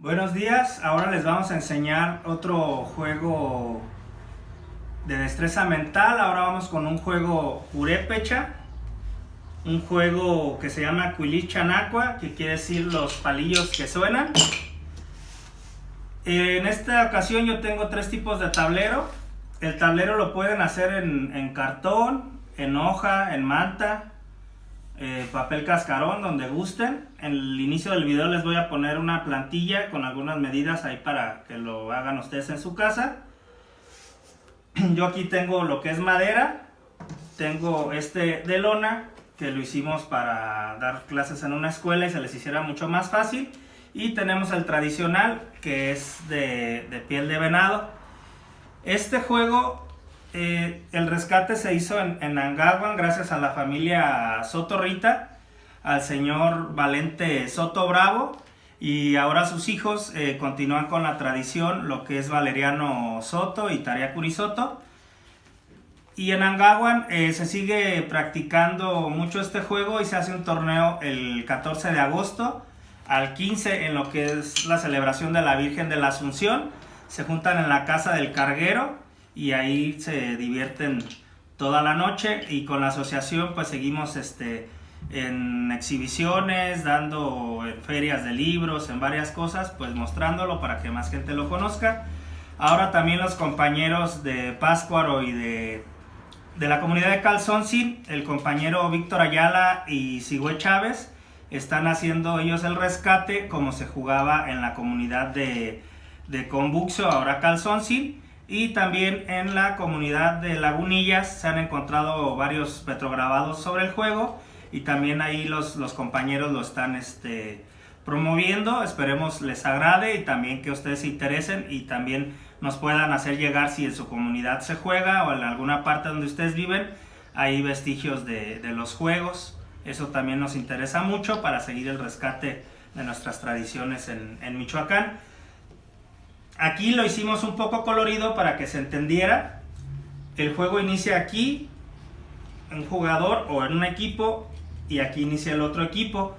Buenos días, ahora les vamos a enseñar otro juego de destreza mental. Ahora vamos con un juego purépecha, un juego que se llama Cuilichanacua, que quiere decir los palillos que suenan. En esta ocasión yo tengo tres tipos de tablero. El tablero lo pueden hacer en cartón, en hoja, en manta, papel cascarón, donde gusten. En el inicio del video les voy a poner una plantilla con algunas medidas ahí para que lo hagan ustedes en su casa. Yo aquí tengo lo que es madera, tengo este de lona que lo hicimos para dar clases en una escuela y se les hiciera mucho más fácil, y tenemos el tradicional que es de piel de venado. Este juego el rescate se hizo en Angahuan gracias a la familia Soto Rita, al señor Valente Soto Bravo, y ahora sus hijos continúan con la tradición, lo que es Valeriano Soto y Tariacuri Soto. Y en Angahuan se sigue practicando mucho este juego y se hace un torneo el 14 de agosto al 15 en lo que es la celebración de la Virgen de la Asunción. Se juntan en la casa del carguero y ahí se divierten toda la noche, y con la asociación pues seguimos en exhibiciones, dando en ferias de libros, en varias cosas, pues mostrándolo para que más gente lo conozca. Ahora también los compañeros de Pátzcuaro y de la comunidad de Calzoncin, el compañero Víctor Ayala y Sigüe Chávez, están haciendo ellos el rescate como se jugaba en la comunidad de Conbuxo, ahora Calzoncin. Y también en la comunidad de Lagunillas se han encontrado varios petrograbados sobre el juego, y también ahí los compañeros lo están promoviendo. Esperemos les agrade y también que ustedes se interesen y también nos puedan hacer llegar si en su comunidad se juega o en alguna parte donde ustedes viven hay vestigios de los juegos. Eso también nos interesa mucho para seguir el rescate de nuestras tradiciones en Michoacán. Aquí lo hicimos un poco colorido para que se entendiera. El juego inicia aquí, un jugador o en un equipo, y aquí inicia el otro equipo.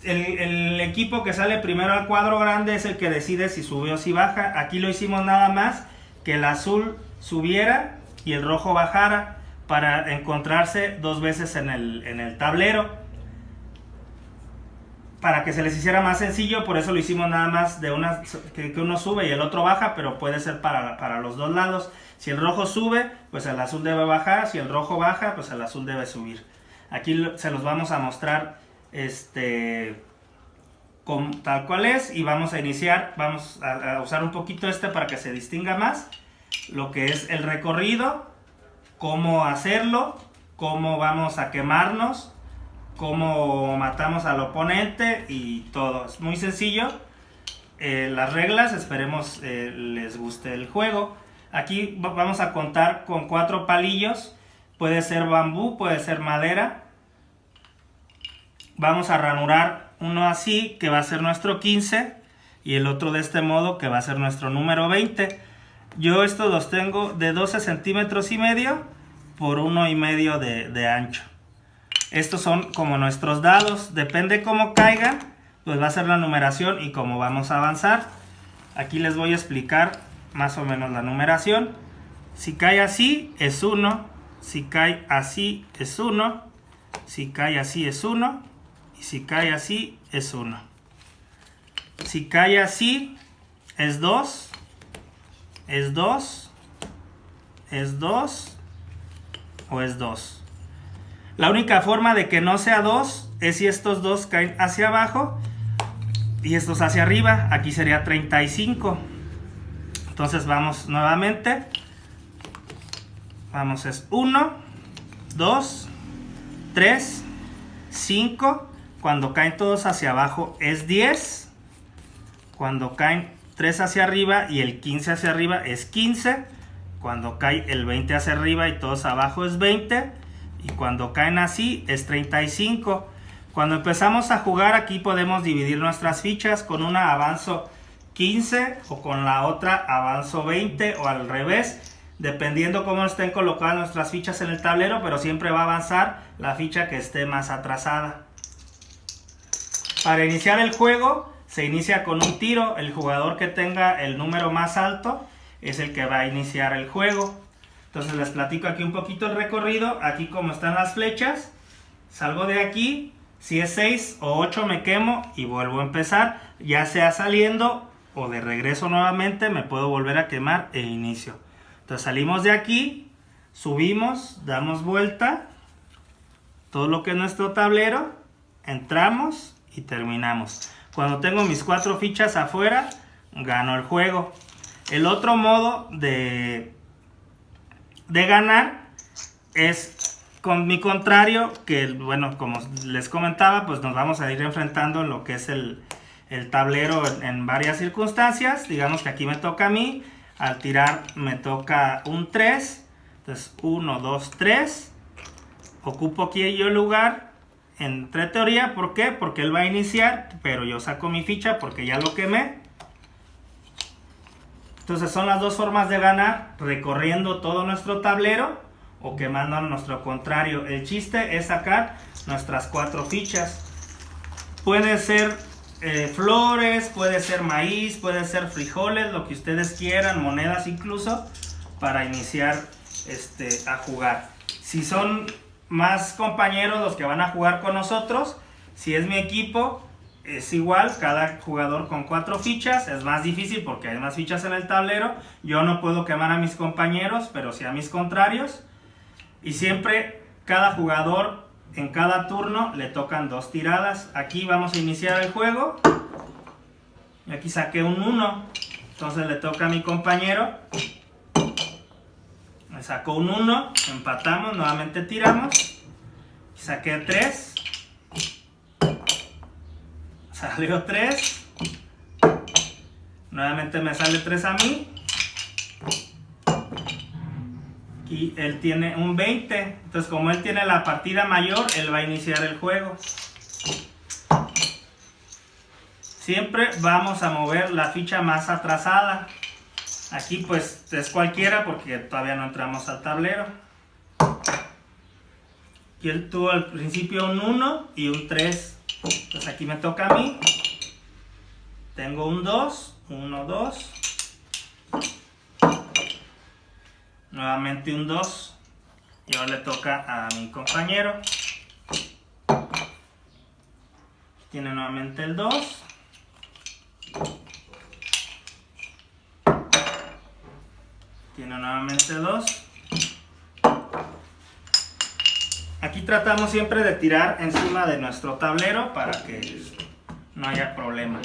El equipo que sale primero al cuadro grande es el que decide si sube o si baja. Aquí lo hicimos nada más que el azul subiera y el rojo bajara para encontrarse dos veces en el tablero. Para que se les hiciera más sencillo, por eso lo hicimos nada más de que uno sube y el otro baja, pero puede ser para los dos lados. Si el rojo sube, pues el azul debe bajar; si el rojo baja, pues el azul debe subir. Aquí se los vamos a mostrar tal cual es, y vamos a iniciar. Vamos a usar un poquito para que se distinga más lo que es el recorrido, cómo hacerlo, cómo vamos a quemarnos, cómo matamos al oponente y todo. Es muy sencillo. Las reglas, esperemos les guste el juego. Aquí vamos a contar con 4 palillos. Puede ser bambú, puede ser madera. Vamos a ranurar uno así, que va a ser nuestro 15, y el otro de este modo, que va a ser nuestro número 20. Yo estos los tengo de 12 centímetros y medio por 1,5 de ancho. Estos son como nuestros dados, depende cómo caigan, pues va a ser la numeración y cómo vamos a avanzar. Aquí les voy a explicar más o menos la numeración. Si cae así es 1, si cae así es 1, si cae así es 1, y si cae así es 1. Si cae así es 2, es 2, es 2 o es 2. La única forma de que no sea 2 es si estos dos caen hacia abajo y estos hacia arriba. Aquí sería 35. Entonces vamos nuevamente. Vamos, es 1, 2, 3, 5. Cuando caen todos hacia abajo es 10. Cuando caen 3 hacia arriba y el 15 hacia arriba es 15. Cuando cae el 20 hacia arriba y todos abajo es 20. Y cuando caen así es 35. Cuando empezamos a jugar, aquí podemos dividir nuestras fichas. Con una avanzo 15 o con la otra avanzo 20 o al revés, dependiendo cómo estén colocadas nuestras fichas en el tablero, pero siempre va a avanzar la ficha que esté más atrasada. Para iniciar el juego se inicia con un tiro. El jugador que tenga el número más alto es el que va a iniciar el juego. Entonces les platico aquí un poquito el recorrido. Aquí como están las flechas, salgo de aquí. Si es 6 o 8 me quemo y vuelvo a empezar. Ya sea saliendo o de regreso nuevamente, me puedo volver a quemar e inicio. Entonces salimos de aquí, subimos, damos vuelta, todo lo que es nuestro tablero, entramos y terminamos. Cuando tengo mis 4 fichas afuera, gano el juego. El otro modo de ganar es con mi contrario, que bueno, como les comentaba, pues nos vamos a ir enfrentando en lo que es el tablero en varias circunstancias. Digamos que aquí me toca a mí, al tirar me toca un 3, entonces 1, 2, 3, ocupo aquí yo el lugar, entre teoría, ¿por qué? Porque él va a iniciar, pero yo saco mi ficha porque ya lo quemé. Entonces son las dos formas de ganar, recorriendo todo nuestro tablero o quemando a nuestro contrario. El chiste es sacar nuestras 4 fichas. Puede ser flores, puede ser maíz, puede ser frijoles, lo que ustedes quieran, monedas incluso, para iniciar a jugar. Si son más compañeros los que van a jugar con nosotros, si es mi equipo, es igual, cada jugador con 4 fichas. Es más difícil porque hay más fichas en el tablero. Yo no puedo quemar a mis compañeros, pero sí a mis contrarios. Y siempre cada jugador en cada turno le tocan 2 tiradas. Aquí vamos a iniciar el juego. Y aquí saqué un 1. Entonces le toca a mi compañero. Me sacó un 1. Empatamos. Nuevamente tiramos. Saqué 3. Salió 3. Nuevamente me sale 3 a mí. Y él tiene un 20. Entonces como él tiene la partida mayor, él va a iniciar el juego. Siempre vamos a mover la ficha más atrasada. Aquí pues es cualquiera porque todavía no entramos al tablero. Aquí él tuvo al principio un 1 y un 3. Entonces aquí me toca a mí. Tengo un 2. 1, 2. Nuevamente un 2. Y ahora le toca a mi compañero. Tiene nuevamente el 2. Tiene nuevamente 2. Aquí tratamos siempre de tirar encima de nuestro tablero para que no haya problema.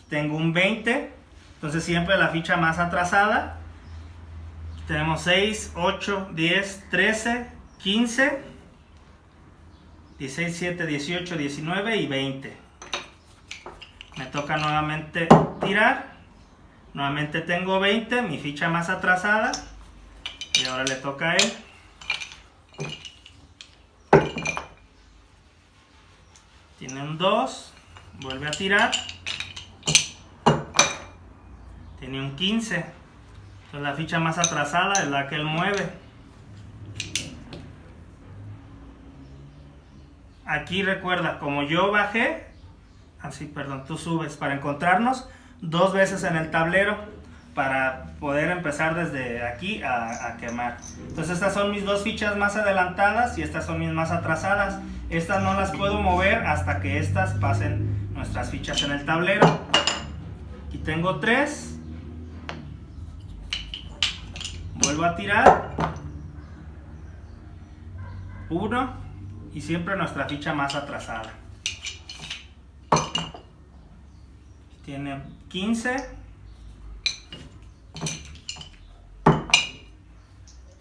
Tengo un 20. Entonces siempre la ficha más atrasada. Tenemos 6, 8, 10, 13, 15, 16, 17, 18, 19 y 20. Me toca nuevamente tirar. Nuevamente tengo 20, mi ficha más atrasada. Y ahora le toca a él. Tiene un 2. Vuelve a tirar. Tiene un 15. Entonces la ficha más atrasada es la que él mueve. Aquí recuerda, como yo bajé, así, perdón, tú subes para encontrarnos 2 veces en el tablero para poder empezar desde aquí a quemar. Entonces estas son mis 2 fichas más adelantadas y estas son mis más atrasadas. Estas no las puedo mover hasta que estas pasen nuestras fichas en el tablero. Aquí tengo 3. Vuelvo a tirar. 1. Y siempre nuestra ficha más atrasada. Tiene 15.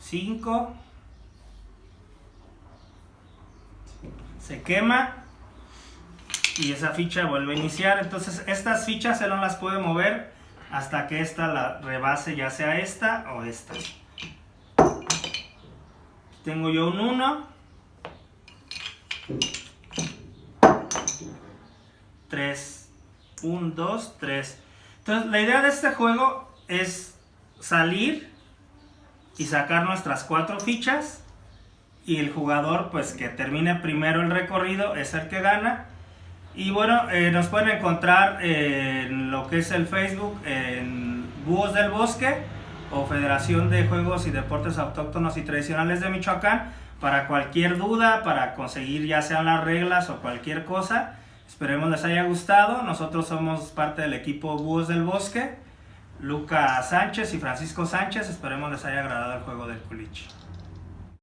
5. Se quema. Y esa ficha vuelve a iniciar. Entonces estas fichas él no las puede mover hasta que esta la rebase, ya sea esta o esta. Tengo yo un 1. 3. 1, 2, 3. Entonces la idea de este juego es salir y sacar nuestras 4 fichas. Y el jugador pues que termine primero el recorrido es el que gana. Y bueno, nos pueden encontrar en lo que es el Facebook, en Búhos del Bosque o Federación de Juegos y Deportes Autóctonos y Tradicionales de Michoacán, para cualquier duda, para conseguir ya sean las reglas o cualquier cosa. Esperemos les haya gustado. Nosotros somos parte del equipo Búhos del Bosque, Luca Sánchez y Francisco Sánchez. Esperemos les haya agradado el juego del culichi.